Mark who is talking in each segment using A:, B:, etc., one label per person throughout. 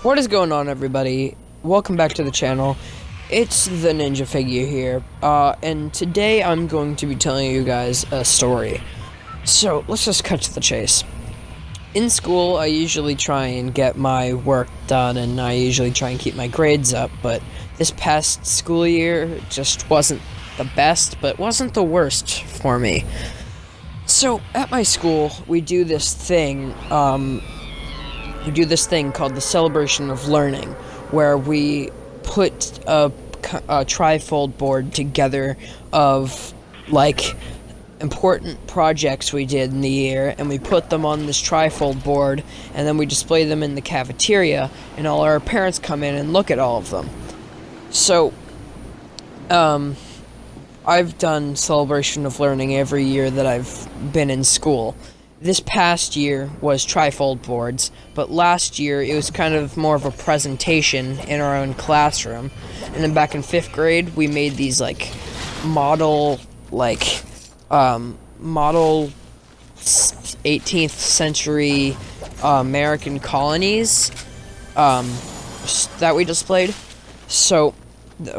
A: What is going on, everybody? Welcome back to the channel. It's the Ninja Figure here, and today I'm going to be telling you guys a story. So, let's just cut to the chase. In school, I usually try and get my work done, and I usually try and keep my grades up, but this past school year just wasn't the best, but wasn't the worst for me. So, at my school, we do this thing called the Celebration of Learning, where we put a trifold board together of, like, important projects we did in the year, and we put them on this trifold board, and then we display them in the cafeteria, and all our parents come in and look at all of them. So, I've done Celebration of Learning every year that I've been in school. This past year was trifold boards, but last year it was kind of more of a presentation in our own classroom. And then back in 5th grade, we made these, like, model 18th century American colonies that we displayed. So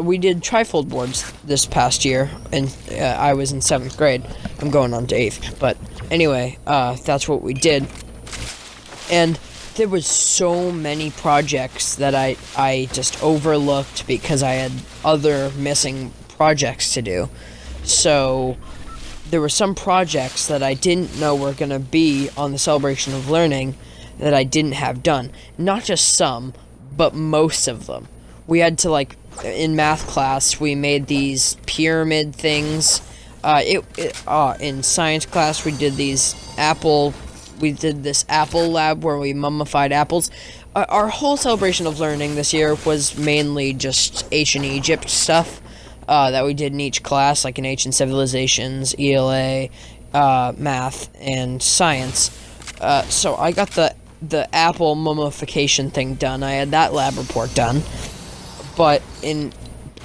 A: we did trifold boards this past year, and I was in 7th grade. I'm going on to 8th, but anyway, that's what we did. And there was so many projects that I just overlooked because I had other missing projects to do. So there were some projects that I didn't know were going to be on the Celebration of Learning that I didn't have done. Not just some, but most of them. We had to, like, in math class, we made these pyramid things. In science class, we did this apple lab where we mummified apples. Our whole Celebration of Learning this year was mainly just ancient Egypt stuff that we did in each class, like in ancient civilizations, ELA, math, and science. So I got the apple mummification thing done. I had that lab report done. But then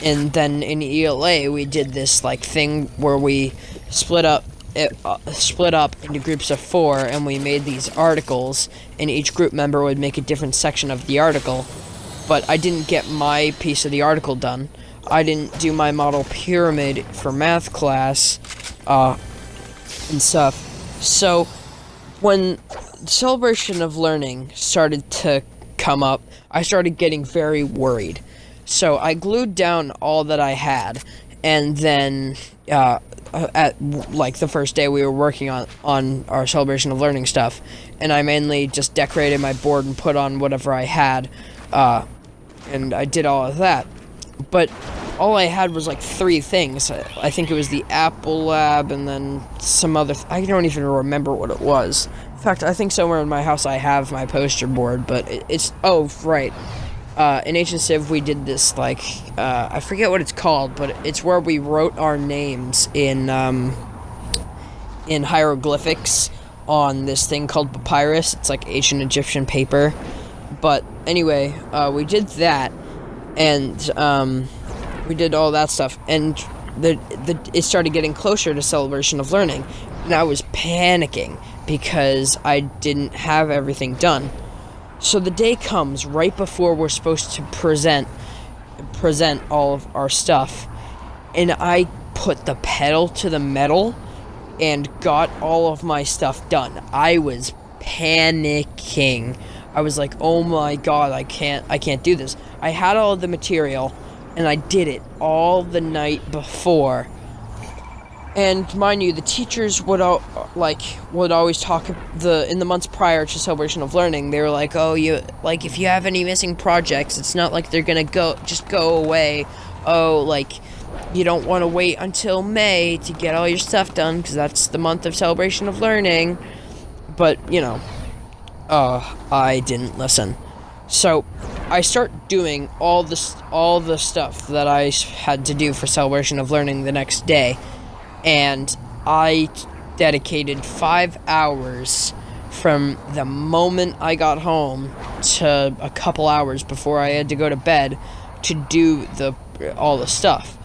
A: in ELA, we did this, like, thing where we split up into groups of 4, and we made these articles, and each group member would make a different section of the article. But I didn't get my piece of the article done. I didn't do my model pyramid for math class, and stuff. So when Celebration of Learning started to come up, I started getting very worried. So I glued down all that I had, and then at, like, the first day we were working on our Celebration of Learning stuff, and I mainly just decorated my board and put on whatever I had, and I did all of that. But all I had was, like, 3 things. I think it was the Apple Lab, and then some other I don't even remember what it was. In fact, I think somewhere in my house I have my poster board, but it's oh, right. In Ancient Civ, we did this, like, I forget what it's called, but it's where we wrote our names in hieroglyphics on this thing called papyrus. It's like ancient Egyptian paper. But anyway, we did that, and we did all that stuff, and it started getting closer to Celebration of Learning, and I was panicking because I didn't have everything done. So the day comes right before we're supposed to present all of our stuff, and I put the pedal to the metal and got all of my stuff done. I was panicking. I was like, "Oh my god, I can't do this." I had all of the material, and I did it all the night before. And mind you, the teachers would always talk in the months prior to Celebration of Learning. They were like, "Oh, if you have any missing projects, it's not like they're gonna go away. Oh, like, you don't want to wait until May to get all your stuff done because that's the month of Celebration of Learning." But I didn't listen. So I start doing all the stuff that I had to do for Celebration of Learning the next day. And I dedicated 5 hours from the moment I got home to a couple hours before I had to go to bed to do all the stuff.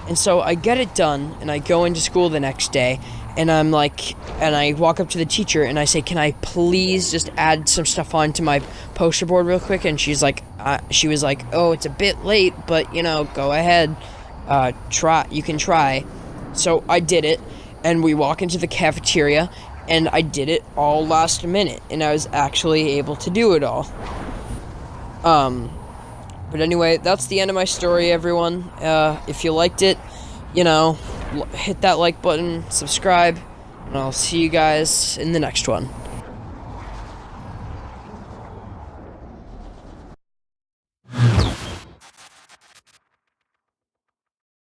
A: And so I get it done, and I go into school the next day, and I'm like, and I walk up to the teacher and I say, "Can I please just add some stuff onto my poster board real quick?" And she was like, "Oh, it's a bit late, but go ahead, try. You can try." So I did it, and we walk into the cafeteria, and I did it all last minute, and I was actually able to do it all. Um, but anyway, that's the end of my story, everyone. If you liked it, hit that like button, subscribe, and I'll see you guys in the next one.